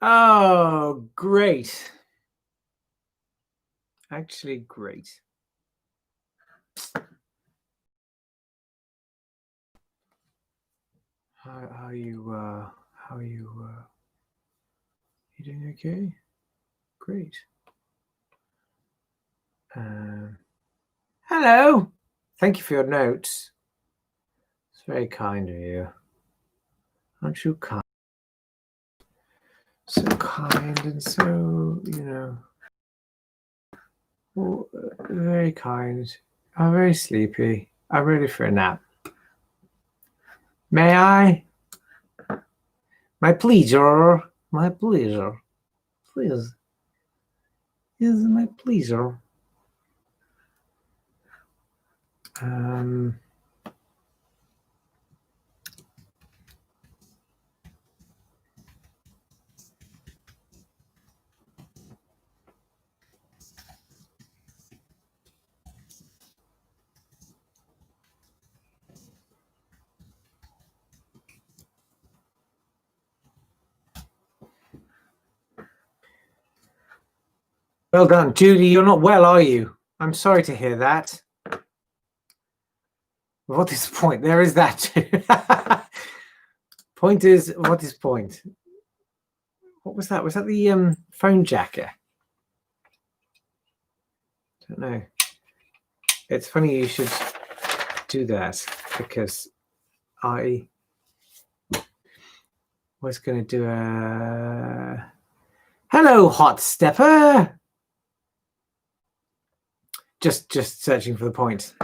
Oh, great. Actually, great. How are you? You doing okay? Great. Hello. Thank you for your notes. It's very kind of you. Aren't you kind? So kind and so, very kind. I'm very sleepy. I'm ready for a nap. May I? My pleasure. My pleasure. Please. Is my pleasure. Well done, Judy. You're not well, are you? I'm sorry to hear that. What is point? There is that too. Point is, what is point? What was that? Was that the phone jacker? Don't know. It's funny you should do that because I was going to do a hello, hot stepper. Just searching for the point.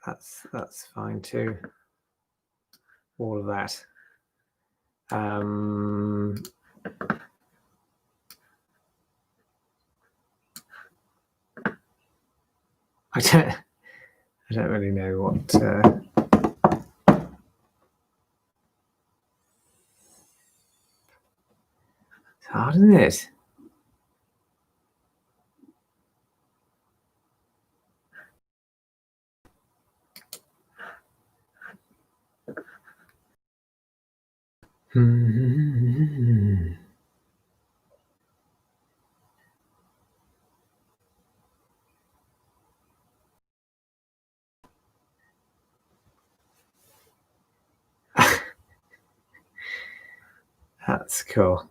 That's fine too. All of that. I don't really know what. It's hard, isn't it? That's cool.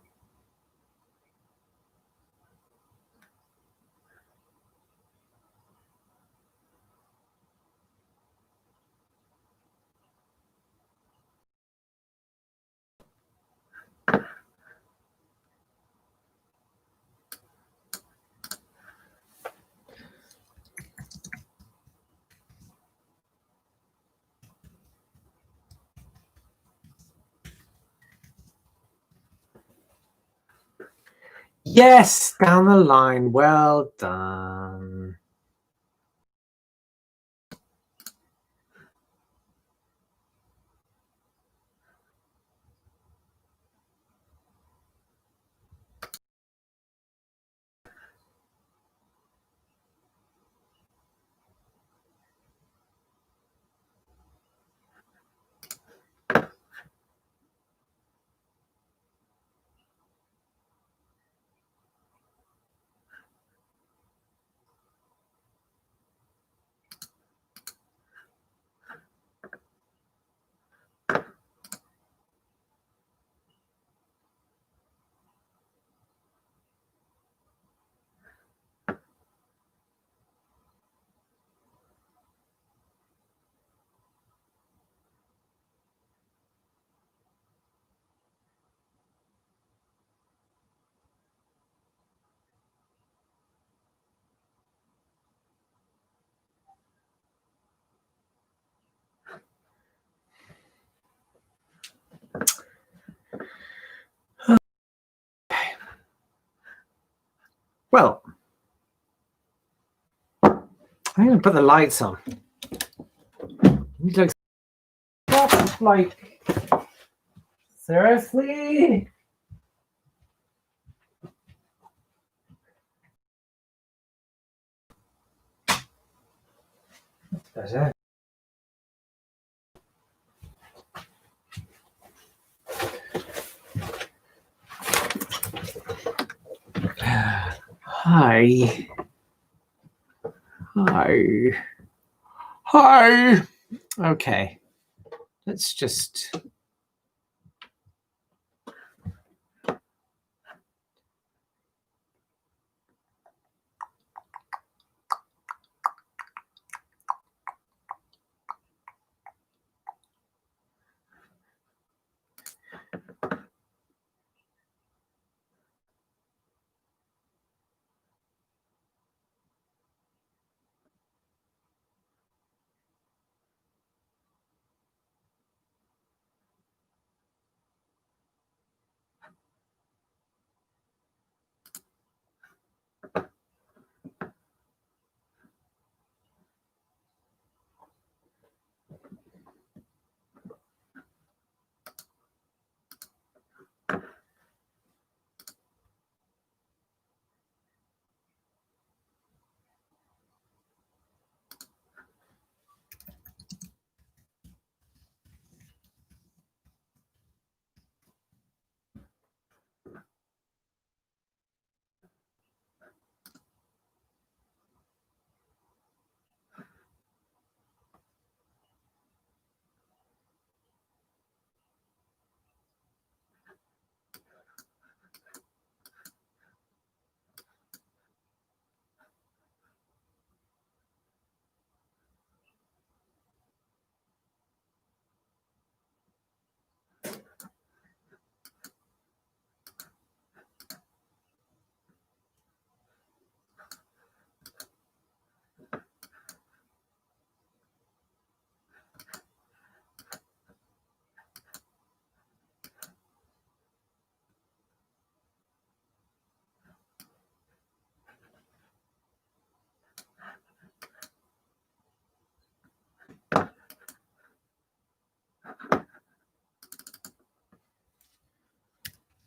Yes, down the line. Well done. Well, I'm going to put the lights on. It looks like seriously. That's better. Hi. Hi. Hi. Okay. Let's just...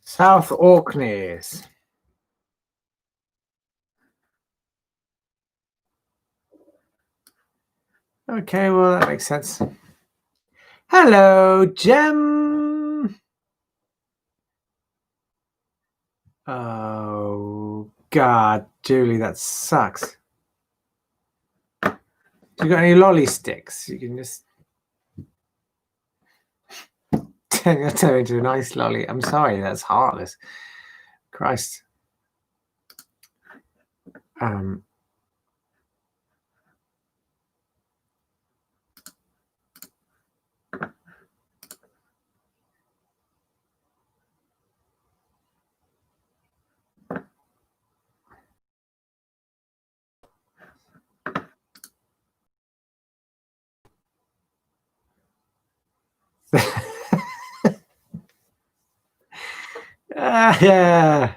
South Orkneys. Okay, well, that makes sense. Hello, Jem. Oh, God, Julie, that sucks. You got any lolly sticks? You can just turn into a nice lolly. I'm sorry, that's heartless. Christ. Yeah.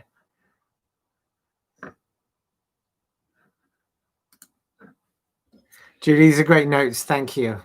Julie, these are great notes. Thank you.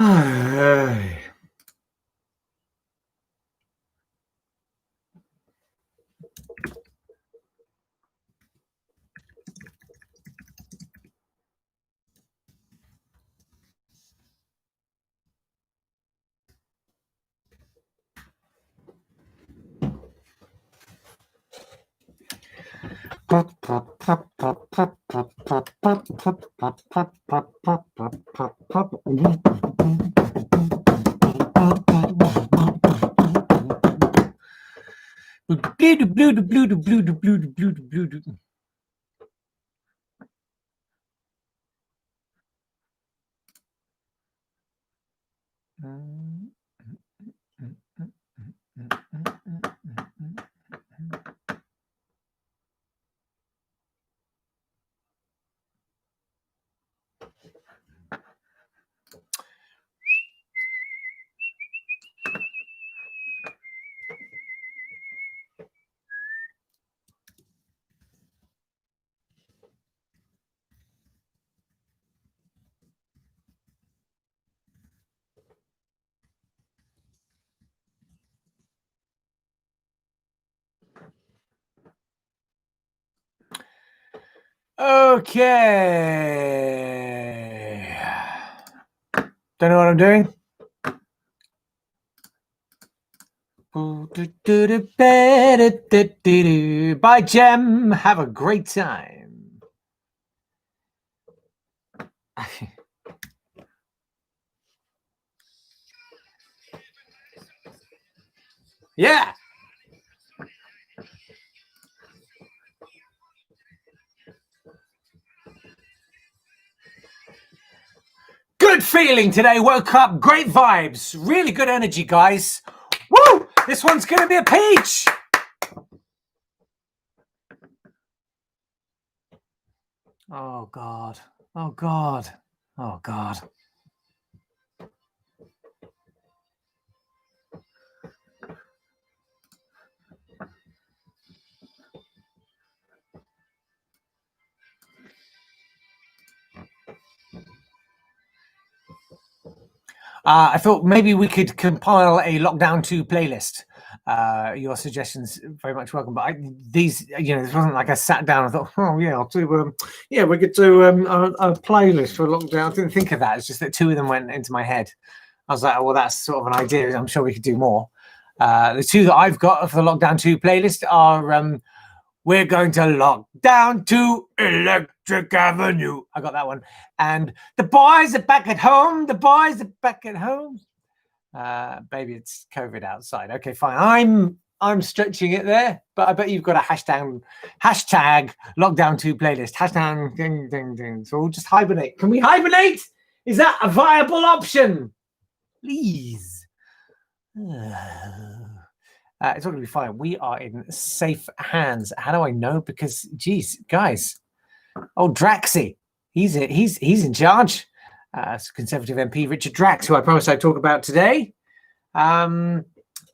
Ay. Okay. Don't know what I'm doing. Bye, Jem. Have a great time. Yeah. Good feeling today. Woke up. Great vibes. Really good energy, guys. Woo! This one's going to be a peach. Oh, God. Oh, God. Oh, God. I thought maybe we could compile a Lockdown 2 playlist. Your suggestions very much welcome. But this wasn't like I sat down and thought, oh yeah, I'll do. We could do a playlist for Lockdown. I didn't think of that. It's just that two of them went into my head. I was like, oh, well, that's sort of an idea. I'm sure we could do more. The two that I've got for the Lockdown 2 playlist are We're Going to Lock Down to Electric Avenue. I got that one. And The Boys Are Back at Home. The Boys Are Back at Home. Maybe it's COVID outside. Okay, fine. I'm stretching it there, but I bet you've got a hashtag Lockdown 2 playlist. Hashtag ding, ding, ding. So we'll just hibernate. Can we hibernate? Is that a viable option? Please. It's all going to be fine. We are in safe hands. How do I know? Because, geez, guys, Draxy, he's in charge. Conservative MP Richard Drax, who I promised I'd talk about today.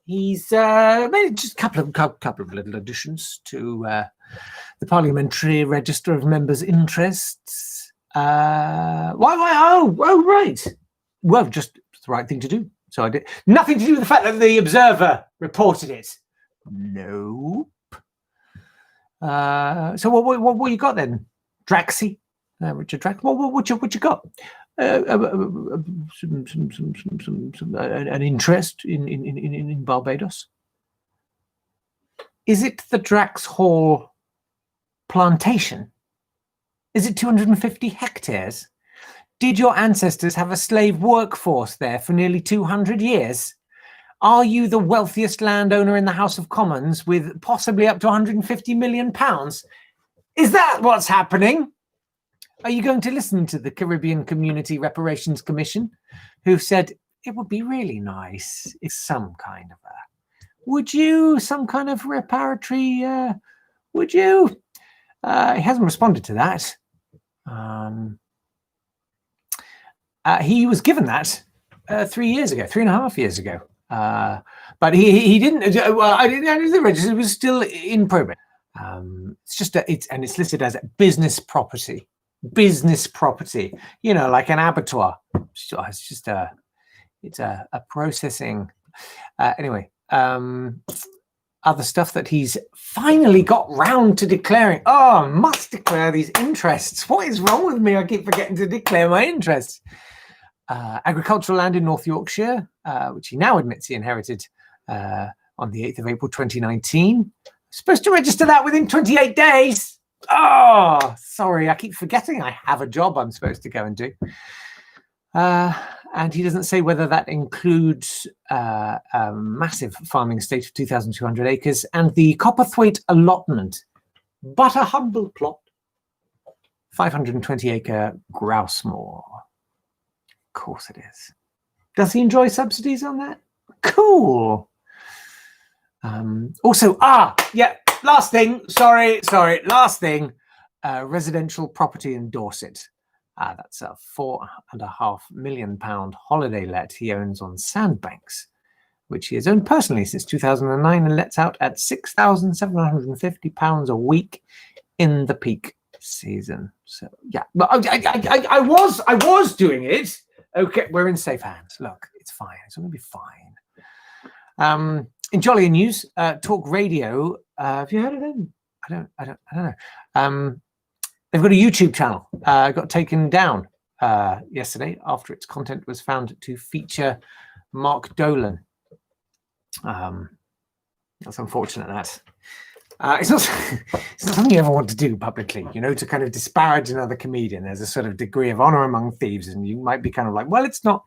He's made just a couple of little additions to the Parliamentary Register of Members' Interests. Why? Oh, right. Well, just the right thing to do. So I did nothing to do with the fact that the Observer reported it. Nope. So what you got then, Draxy? Richard Drax. What you got? An interest in Barbados? Is it the Drax Hall plantation? Is it 250 hectares? Did your ancestors have a slave workforce there for nearly 200 years? Are you the wealthiest landowner in the House of Commons with possibly up to £150 million? Is that what's happening? Are you going to listen to the Caribbean Community Reparations Commission, who said it would be really nice if some kind of some kind of reparatory, would you? He hasn't responded to that. He was given that 3.5 years ago. But he didn't. Well, I didn't. The register was still in progress. It's just it's listed as business property. Business property. You know, like an abattoir. It's just a processing. Anyway, other stuff that he's finally got round to declaring. Oh, I must declare these interests. What is wrong with me? I keep forgetting to declare my interests. Agricultural land in North Yorkshire, which he now admits he inherited on the 8th of April 2019. Supposed to register that within 28 days. Oh, sorry, I keep forgetting I have a job I'm supposed to go and do. And he doesn't say whether that includes a massive farming estate of 2,200 acres and the Copperthwaite allotment, but a humble plot, 520-acre Grousemoor. Of course it is. Does he enjoy subsidies on that? Cool. Also, last thing. Sorry. Last thing. Residential property in Dorset. That's a £4.5 million holiday let he owns on Sandbanks, which he has owned personally since 2009 and lets out at £6,750 a week in the peak season. So yeah, but I was doing it. Okay, we're in safe hands. Look, it's fine. It's going to be fine. In jollier news, Talk Radio. Have you heard of them? I don't know. they've got a YouTube channel. Got taken down yesterday after its content was found to feature Mark Dolan. That's unfortunate. That it's not something you ever want to do publicly, to kind of disparage another comedian. There's a sort of degree of honor among thieves, and you might be kind of like, well, it's not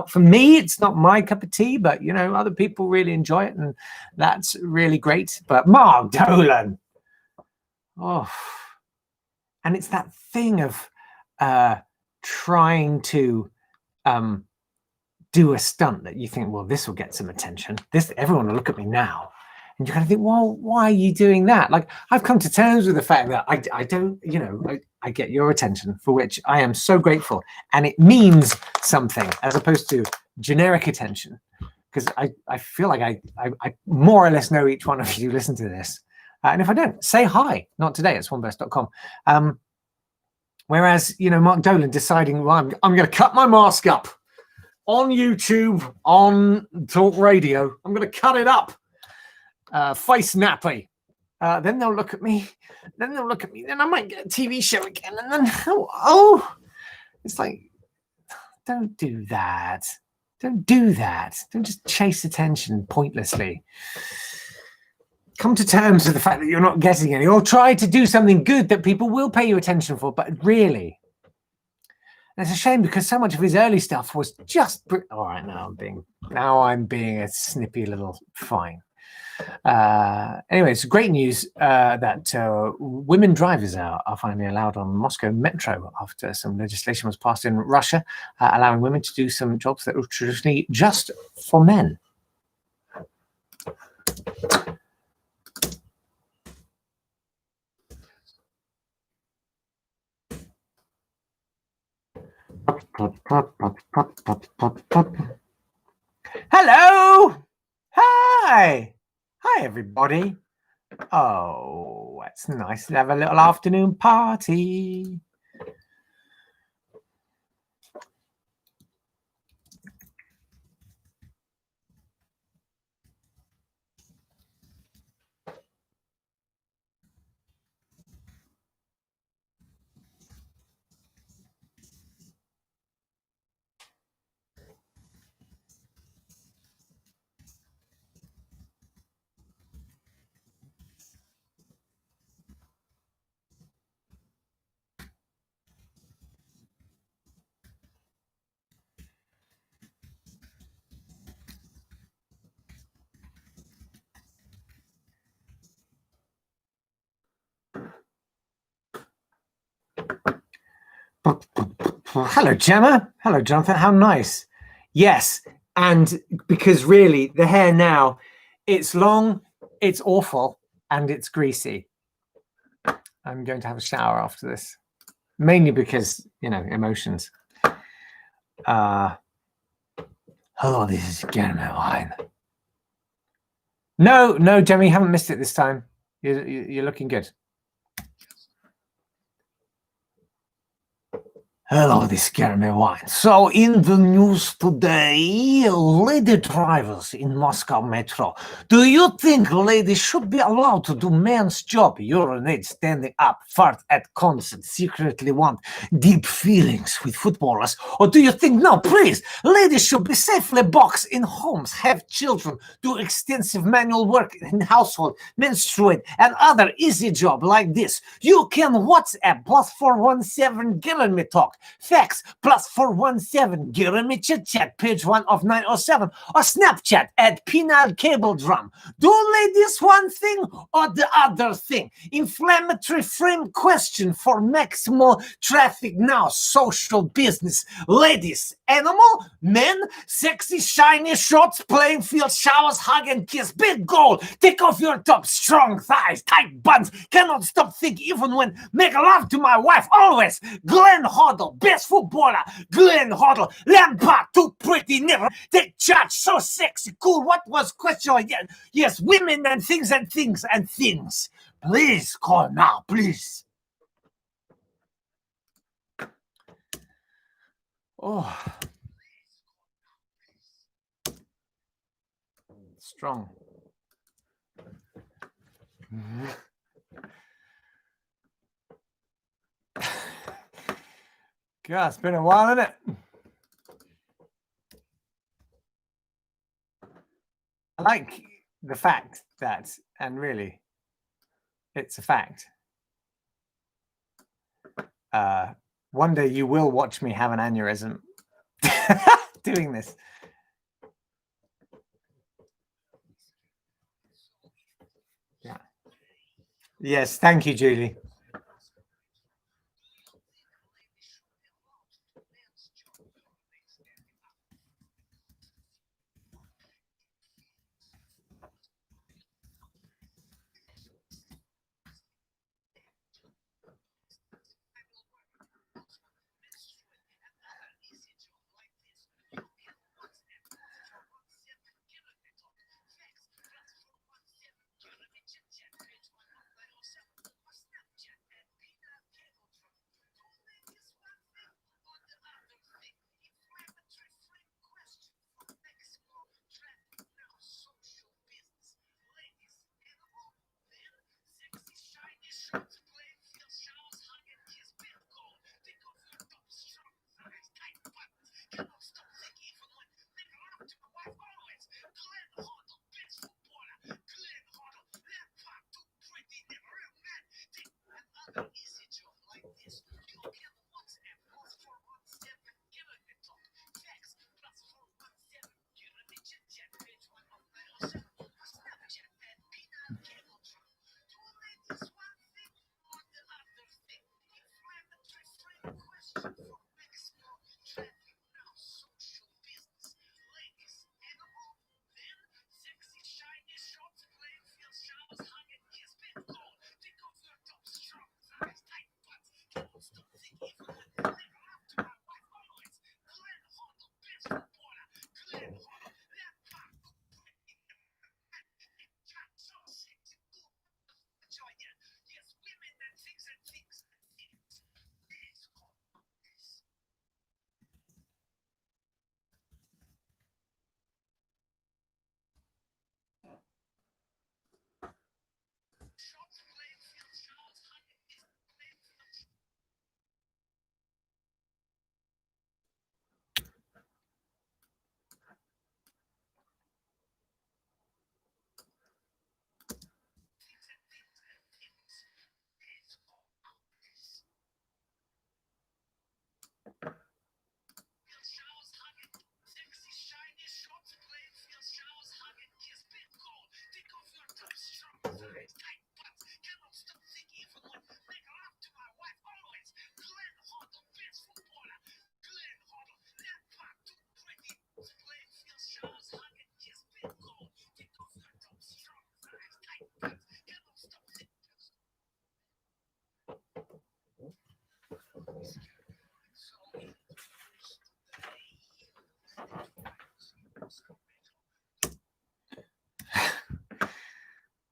for me, it's not my cup of tea, but other people really enjoy it, and that's really great. But Mark Dolan, and it's that thing of trying to do a stunt that you think, well, this will get some attention. Everyone will look at me now. And you kind of think, well, why are you doing that? Like, I've come to terms with the fact that I don't, I get your attention, for which I am so grateful. And it means something as opposed to generic attention. Because I feel like I more or less know each one of you listen to this. And if I don't, say hi. Not today at swanburst.com. Whereas, Mark Dolan deciding, well, I'm going to cut my mask up on YouTube, on talk radio. I'm going to cut it up. Face nappy. Then they'll look at me. Then I might get a TV show again. And then, it's like, don't do that. Don't do that. Don't just chase attention pointlessly. Come to terms with the fact that you're not getting any, or try to do something good that people will pay you attention for. But really, and it's a shame because so much of his early stuff was just all right. Now I'm being a snippy little fine. Anyway, it's great news that women drivers are finally allowed on Moscow Metro after some legislation was passed in Russia, allowing women to do some jobs that were traditionally just for men. Hello! Hi! Hi, everybody. Oh, it's nice to have a little afternoon party. Hello, Gemma. Hello, Jonathan. How nice. Yes, and because really, the hair now, it's long, it's awful, and it's greasy. I'm going to have a shower after this, mainly because, emotions. Hello, this is Jeremy Wine. No, Gemma, you haven't missed it this time. You're looking good. Hello, this is Jeremy Wine. So, in the news today, lady drivers in Moscow Metro. Do you think ladies should be allowed to do men's job? Urinate, standing up, fart at concerts, secretly want deep feelings with footballers? Or do you think, no, please, ladies should be safely boxed in homes, have children, do extensive manual work in household, menstruate, and other easy job like this? You can WhatsApp +417 Gillen me talk. Fax +417 Gillen chit chat page 1 of 907 or Snapchat at Penal Cable Drum. Do ladies one thing or the other thing? Inflammatory frame question for maximal traffic now. Social business. Ladies, animal, men, sexy, shiny shorts, playing field, showers, hug and kiss. Big goal. Take off your top, strong thighs, tight buns. Cannot stop thinking even when make love to my wife. Always. Glenn Hoddle, best footballer. Glenn Hoddle, Lampard, too pretty, never take charge, so sexy, cool. What was question? Yes, women and things and things and things. Please call now, please. Oh, strong. God, it's been a while, isn't it? I like the fact that, and really, it's a fact. One day you will watch me have an aneurysm doing this. Yeah. Yes, thank you, Julie.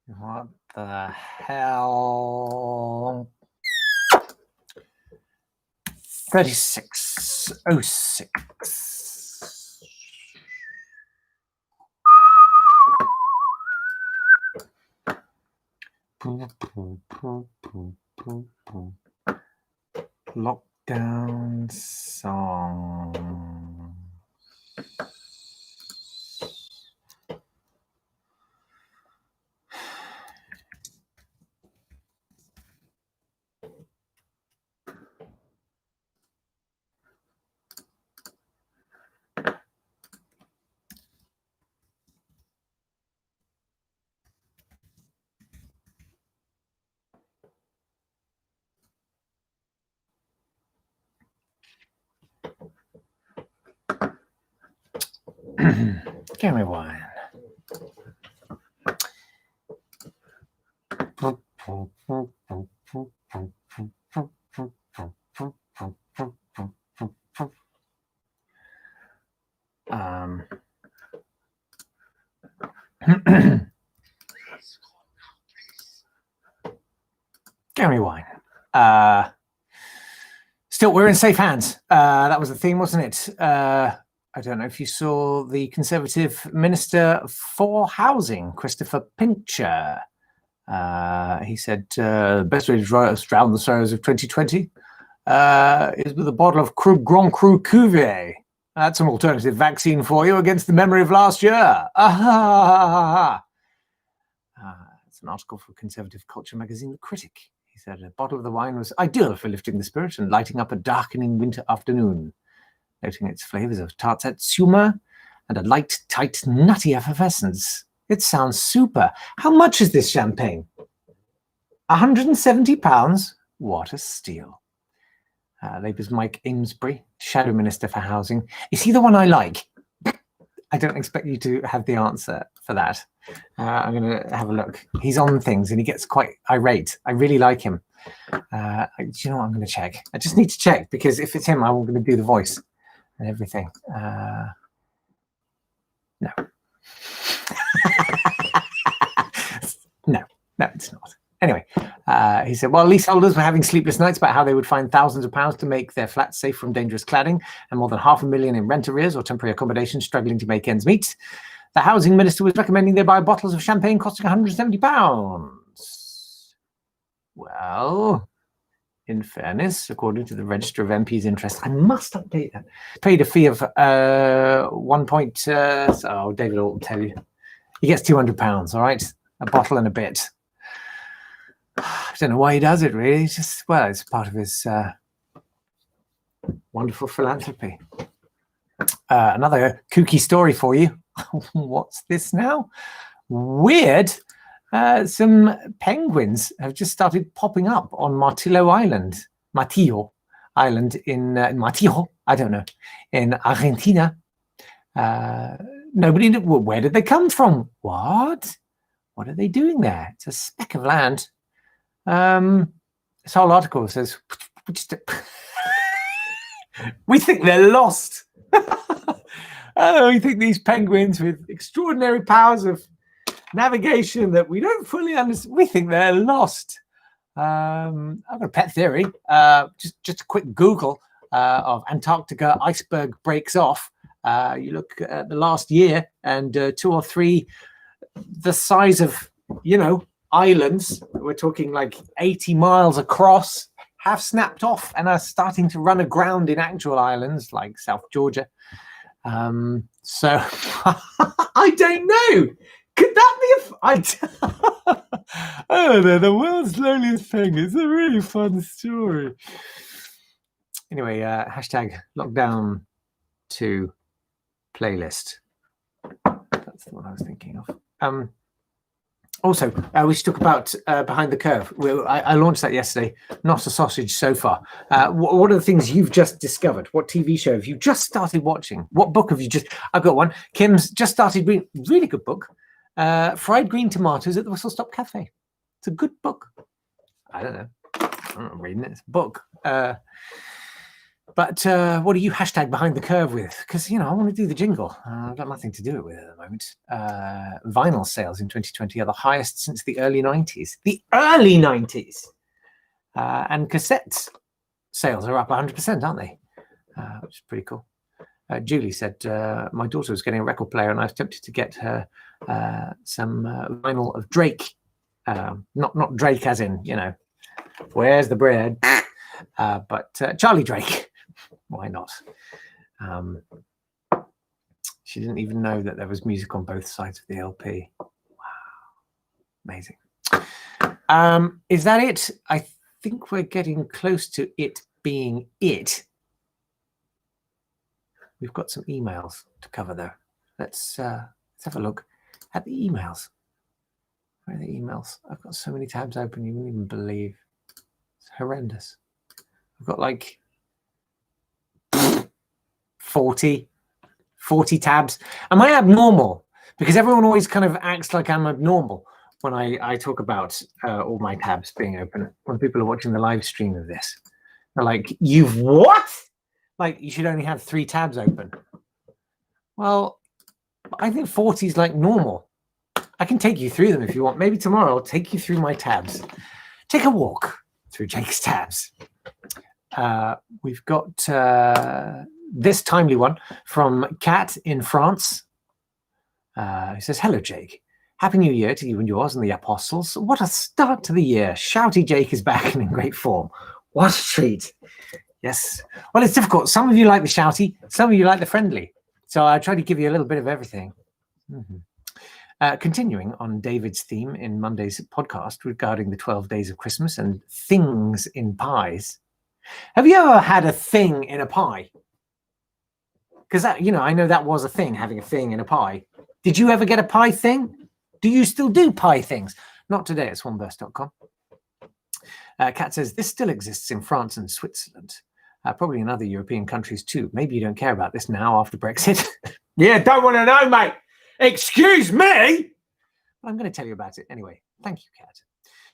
What the hell? 3606. Lockdown song. Give me one. Give me wine. Still, we're in safe hands. That was the theme, wasn't it? I don't know if you saw the Conservative Minister for Housing, Christopher Pincher. He said, best way to drown the sorrows of 2020, is with a bottle of Grand Cru Cuvée. That's an alternative vaccine for you against the memory of last year. It's an article for conservative culture magazine, The Critic. He said a bottle of the wine was ideal for lifting the spirit and lighting up a darkening winter afternoon, noting its flavors of tartsette sumac and a light, tight, nutty effervescence. It sounds super. How much is this champagne? £170? What a steal. Labour's Mike Amesbury, Shadow Minister for Housing. Is he the one I like? I don't expect you to have the answer for that. I'm going to have a look. He's on things and he gets quite irate. I really like him. Do you know what? I'm going to check. I just need to check because if it's him, I'm going to do the voice and everything. No. No, it's not. Anyway, he said, while leaseholders were having sleepless nights about how they would find thousands of pounds to make their flats safe from dangerous cladding and more than £500,000 in rent arrears or temporary accommodation struggling to make ends meet, the housing minister was recommending they buy bottles of champagne costing £170. Well, in fairness, according to the Register of MPs' Interest, I must update that. Paid a fee of David will tell you. He gets £200, all right? A bottle and a bit. I don't know why he does it, really. It's just, well, it's part of his wonderful philanthropy. Another kooky story for you. What's this now? Weird. Some penguins have just started popping up on Martillo Island in Martillo, I don't know, in Argentina. Nobody knew. Where did they come from? What are they doing there? It's a speck of land. This whole article says, we think they're lost. We think these penguins with extraordinary powers of navigation that we don't fully understand, we think they're lost. I've got a pet theory. Just a quick Google of Antarctica iceberg breaks off. You look at the last year and 2 or 3 the size of, islands, we're talking like 80 miles across, have snapped off and are starting to run aground in actual islands like South Georgia. So I don't know. Could that be oh, they're the world's loneliest penguin. It's a really fun story. Anyway, hashtag lockdown to playlist. That's the one I was thinking of. Also, we should talk about Behind the Curve. I launched that yesterday. Not a sausage so far. What are the things you've just discovered? What TV show have you just started watching? What book have you just... I've got one. Kim's just started reading. Really good book. Fried Green Tomatoes at the Whistle Stop Cafe. It's a good book. I don't know. I'm not reading it. It's a book. But what are you hashtag Behind the Curve with? Because, I want to do the jingle. I've got nothing to do it with at the moment. Vinyl sales in 2020 are the highest since the early 90s. The early 90s! And cassette sales are up 100%, aren't they? Which is pretty cool. Julie said, my daughter was getting a record player and I was tempted to get her some vinyl of Drake. Not Drake as in, where's the bread? But Charlie Drake. Why not? She didn't even know that there was music on both sides of the LP. Wow. Amazing. Is that it? I think we're getting close to it being it. We've got some emails to cover though. Let's have a look at the emails. Where are the emails? I've got so many tabs open you wouldn't even believe. It's horrendous. I've got like 40 tabs. Am I abnormal? Because everyone always kind of acts like I'm abnormal when I talk about all my tabs being open. When people are watching the live stream of this, they're like, "You've what? Like you should only have 3 tabs open." Well, I think 40 is like normal. I can take you through them if you want. Maybe tomorrow I'll take you through my tabs. Take a walk through Jake's tabs. We've got this timely one from Kat in France. He says, hello, Jake. Happy New Year to you and yours and the apostles. What a start to the year. Shouty Jake is back and in great form. What a treat. Yes. Well, it's difficult. Some of you like the shouty, some of you like the friendly. So I try to give you a little bit of everything. Continuing on David's theme in Monday's podcast regarding the 12 days of Christmas and things in pies. Have you ever had a thing in a pie? Because that, I know that was a thing, having a thing in a pie. Did you ever get a pie thing? Do you still do pie things? Not today at swanburst.com. Kat says, this still exists in France and Switzerland. Probably in other European countries too. Maybe you don't care about this now after Brexit. Yeah, don't want to know, mate. Excuse me. I'm going to tell you about it anyway. Thank you, Kat.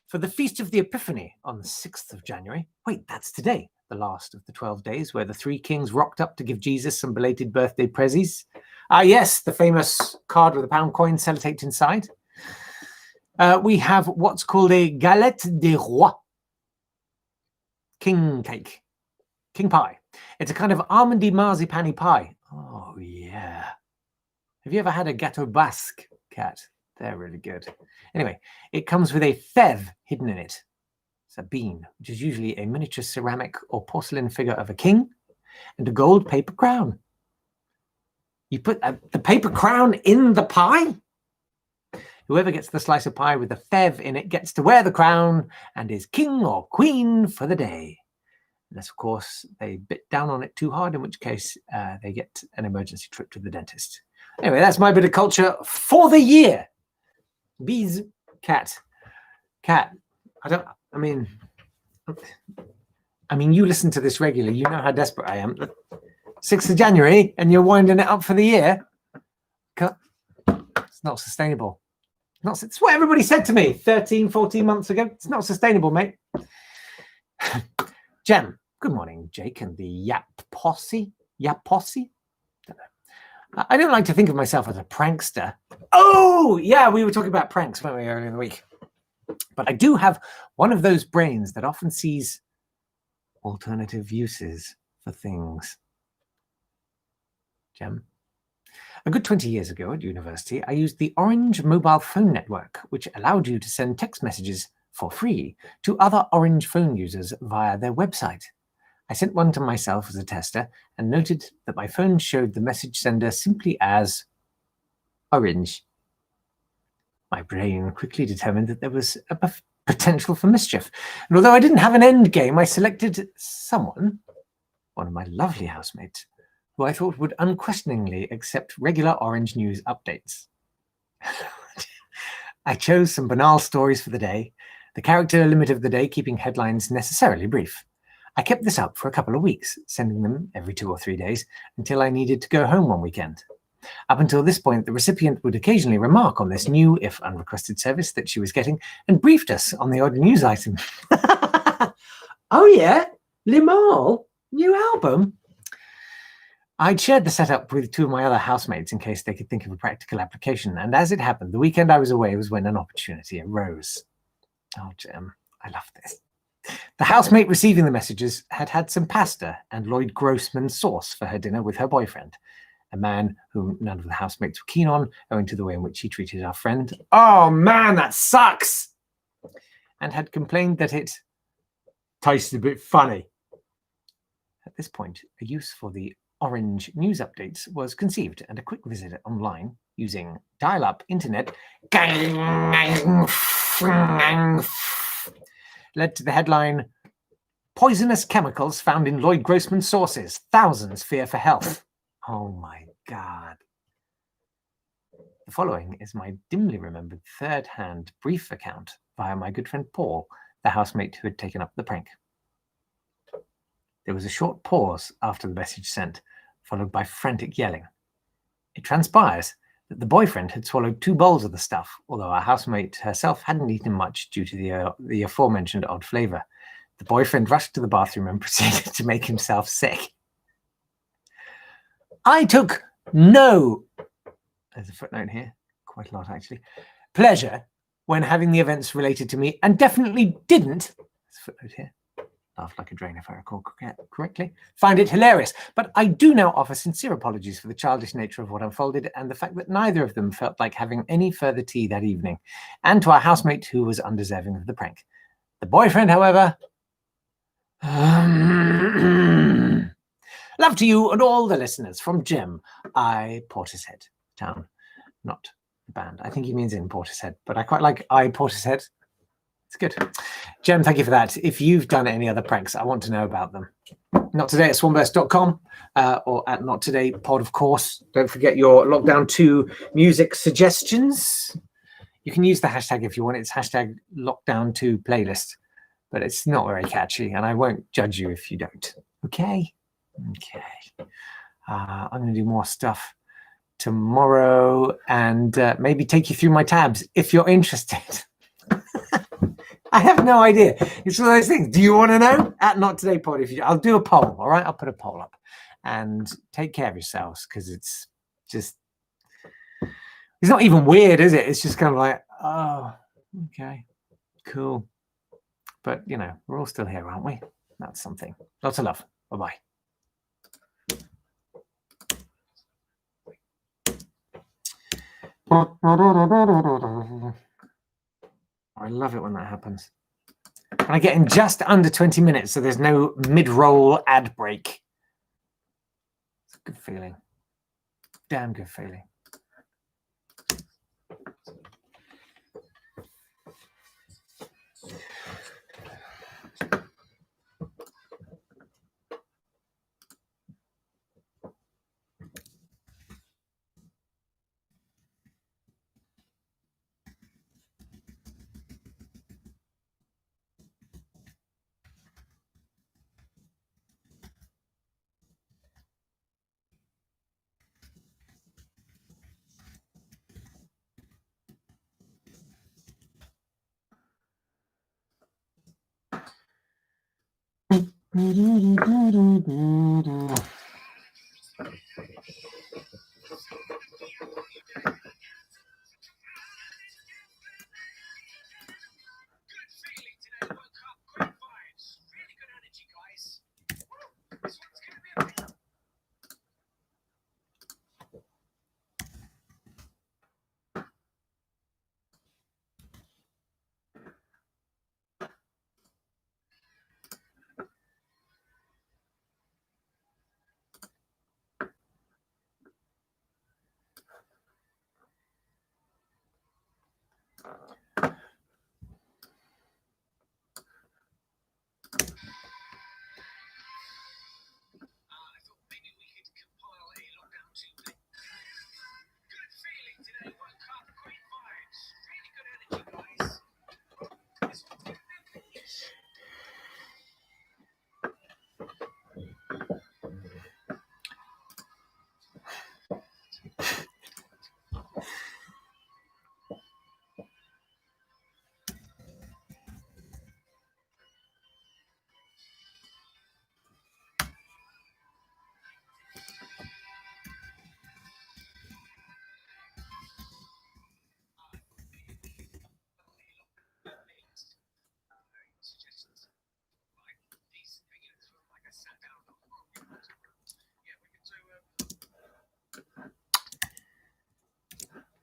For the Feast of the Epiphany on the 6th of January. Wait, that's today, the last of the 12 days where the three kings rocked up to give Jesus some belated birthday prezzies. Yes, the famous card with a pound coin sellotaped inside. We have what's called a galette des rois. King cake. King pie. It's a kind of almondy marzipan-y pie. Oh, yeah. Have you ever had a gâteau basque, Kat? They're really good. Anyway, it comes with a fève hidden in it. It's a bean, which is usually a miniature ceramic or porcelain figure of a king, and a gold paper crown. You put the paper crown in the pie? Whoever gets the slice of pie with the fève in it gets to wear the crown and is king or queen for the day. Unless, of course, they bit down on it too hard, in which case they get an emergency trip to the dentist. Anyway, that's my bit of culture for the year. Bees, Kat. I mean, you listen to this regularly. You know how desperate I am. 6th of January, and you're winding it up for the year. It's not sustainable. It's what everybody said to me 13, 14 months ago. It's not sustainable, mate. Jem, good morning, Jake and the Yap Posse. I don't like to think of myself as a prankster. Oh, yeah, we were talking about pranks, weren't we, earlier in the week? But I do have one of those brains that often sees alternative uses for things. Jem? A good 20 years ago at university, I used the Orange mobile phone network, which allowed you to send text messages for free to other Orange phone users via their website. I sent one to myself as a tester and noted that my phone showed the message sender simply as Orange. My brain quickly determined that there was a potential for mischief. And although I didn't have an end game, I selected someone, one of my lovely housemates, who I thought would unquestioningly accept regular Orange News updates. I chose some banal stories for the day, the character limit of the day keeping headlines necessarily brief. I kept this up for a couple of weeks, sending them every 2 or 3 days until I needed to go home one weekend. Up until this point, the recipient would occasionally remark on this new, if unrequested, service that she was getting and briefed us on the odd news item. Oh yeah, Limahl, new album? I'd shared the setup with 2 of my other housemates in case they could think of a practical application, and as it happened, the weekend I was away was when an opportunity arose. Oh, Jem, I love this. The housemate receiving the messages had had some pasta and Lloyd Grossman sauce for her dinner with her boyfriend, a man whom none of the housemates were keen on, owing to the way in which he treated our friend. Oh man, that sucks! And had complained that it tasted a bit funny. At this point, a use for the Orange News updates was conceived, and a quick visit online using dial-up internet led to the headline, "Poisonous chemicals found in Lloyd Grossman sauces. Thousands fear for health." Oh my God. The following is my dimly remembered third-hand brief account via my good friend Paul, the housemate who had taken up the prank. There was a short pause after the message sent, followed by frantic yelling. It transpires that the boyfriend had swallowed 2 bowls of the stuff, although our housemate herself hadn't eaten much due to the aforementioned odd flavour. The boyfriend rushed to the bathroom and proceeded to make himself sick. I took no, there's a footnote here, quite a lot actually, pleasure when having the events related to me, and definitely didn't, there's a footnote here, laughed like a drain if I recall correctly, find it hilarious. But I do now offer sincere apologies for the childish nature of what unfolded and the fact that neither of them felt like having any further tea that evening, and to our housemate who was undeserving of the prank. The boyfriend, however, Love to you and all the listeners from Jim. I Portishead town, not the band. I think he means in Portishead, but I quite like I Portishead. It's good. Jem, thank you for that. If you've done any other pranks, I want to know about them. Not today at swanburst.com or at Not Today Pod, of course. Don't forget your Lockdown 2 music suggestions. You can use the hashtag if you want. It's hashtag Lockdown 2 playlist, but it's not very catchy, and I won't judge you if you don't. Okay? Okay. I'm going to do more stuff tomorrow and maybe take you through my tabs if you're interested. I have no idea. It's one of those things. Do you want to know? At Not Today Pod, if you, I'll do a poll. All right, I'll put a poll up, and take care of yourselves because it's just, it's not even weird, is it? It's just kind of like, oh, okay, cool. But you know, we're all still here, aren't we? That's something. Lots of love. Bye bye. I love it when that happens. And I get in just under 20 minutes, so there's no mid-roll ad break. It's a good feeling. Damn good feeling.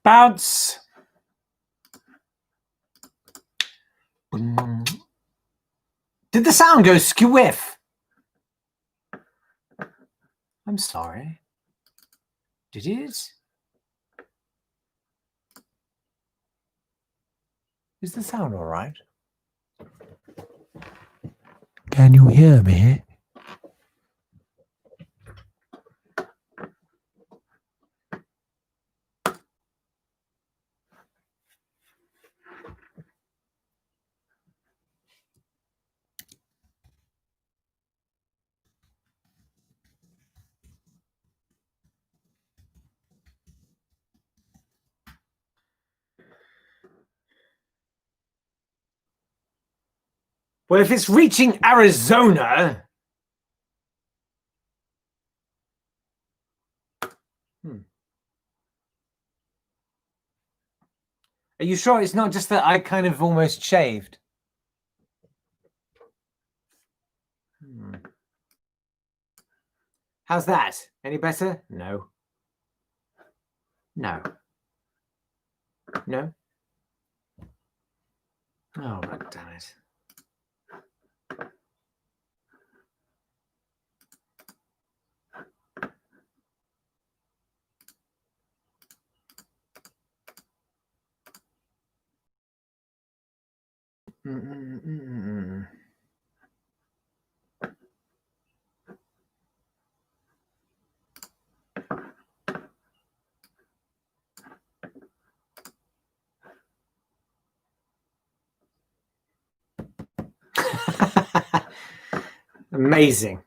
Bounce. Did the sound go squiff? I'm sorry. Did it? Is the sound all right? Can you hear me? Well, if it's reaching Arizona... Are you sure it's not just that I kind of almost shaved? How's that? Any better? No. No. No? Oh, God damn it. Amazing.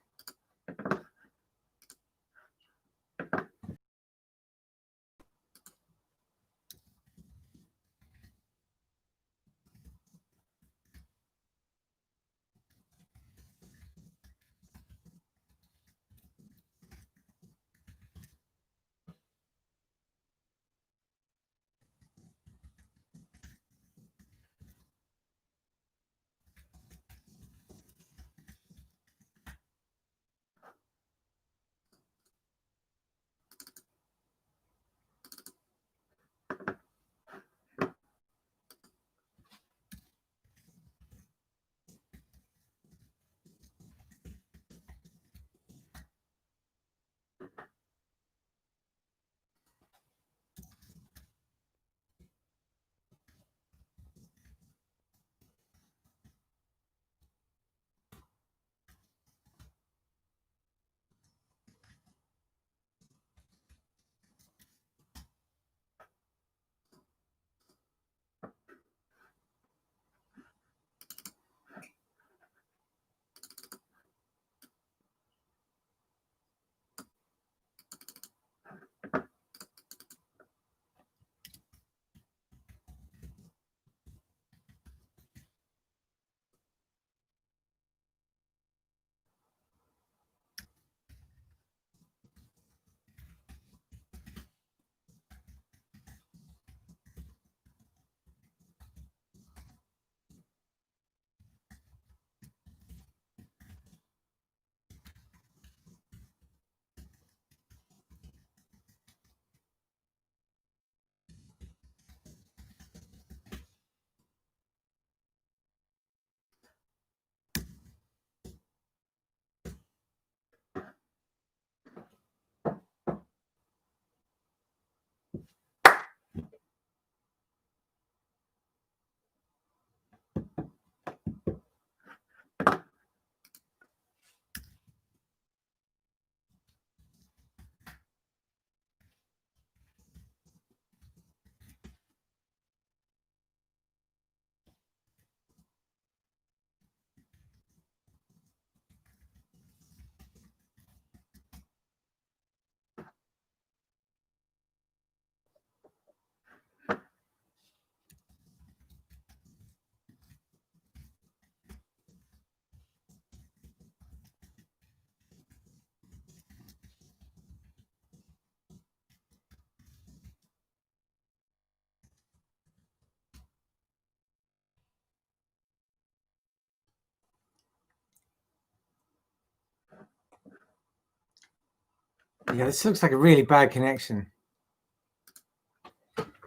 Yeah, this looks like a really bad connection.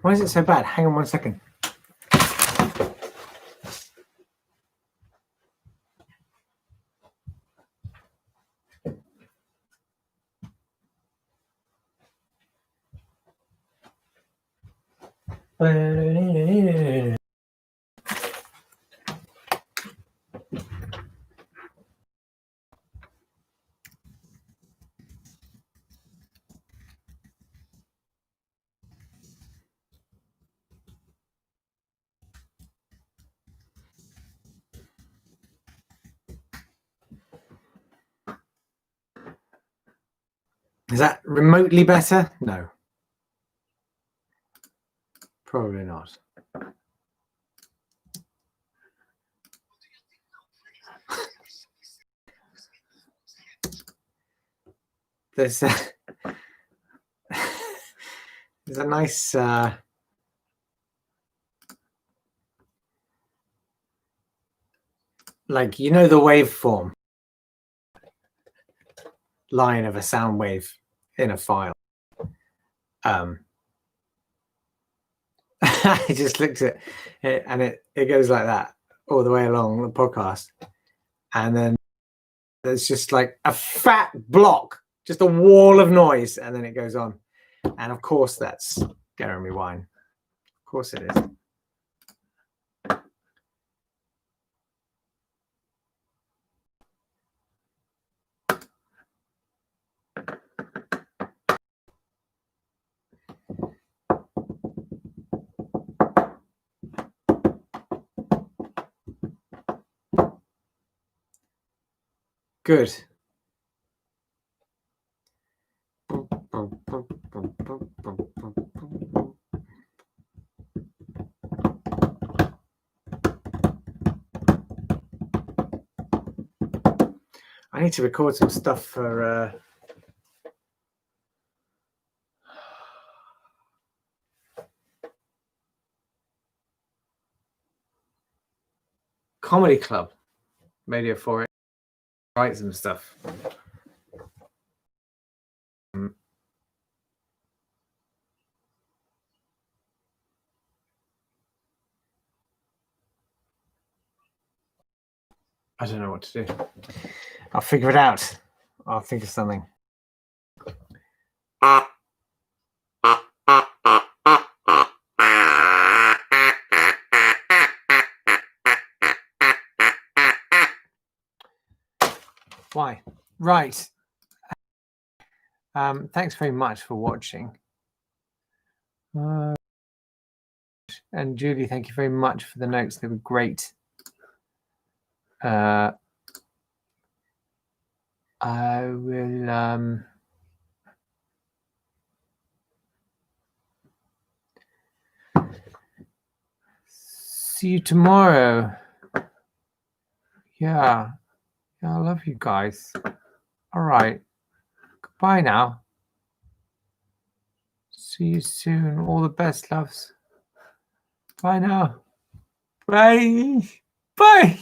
Why is it so bad? Hang on 1 second. Is that remotely better? No. Probably not. There's a nice like, you know, the waveform line of a sound wave in a file. I just looked at it and it goes like that all the way along the podcast, and then there's just like a fat block, just a wall of noise, and then it goes on. And of course that's Jeremy Wine. Of course it is. Good. I need to record some stuff for Comedy Club, Radio 4. Write some stuff. I don't know what to do. I'll figure it out. I'll think of something. Why? Right. Thanks very much for watching. And Julie, thank you very much for the notes. They were great. I will see you tomorrow. Yeah, I love you guys. All right. Goodbye now. See you soon. All the best, loves. Bye now. Bye. Bye.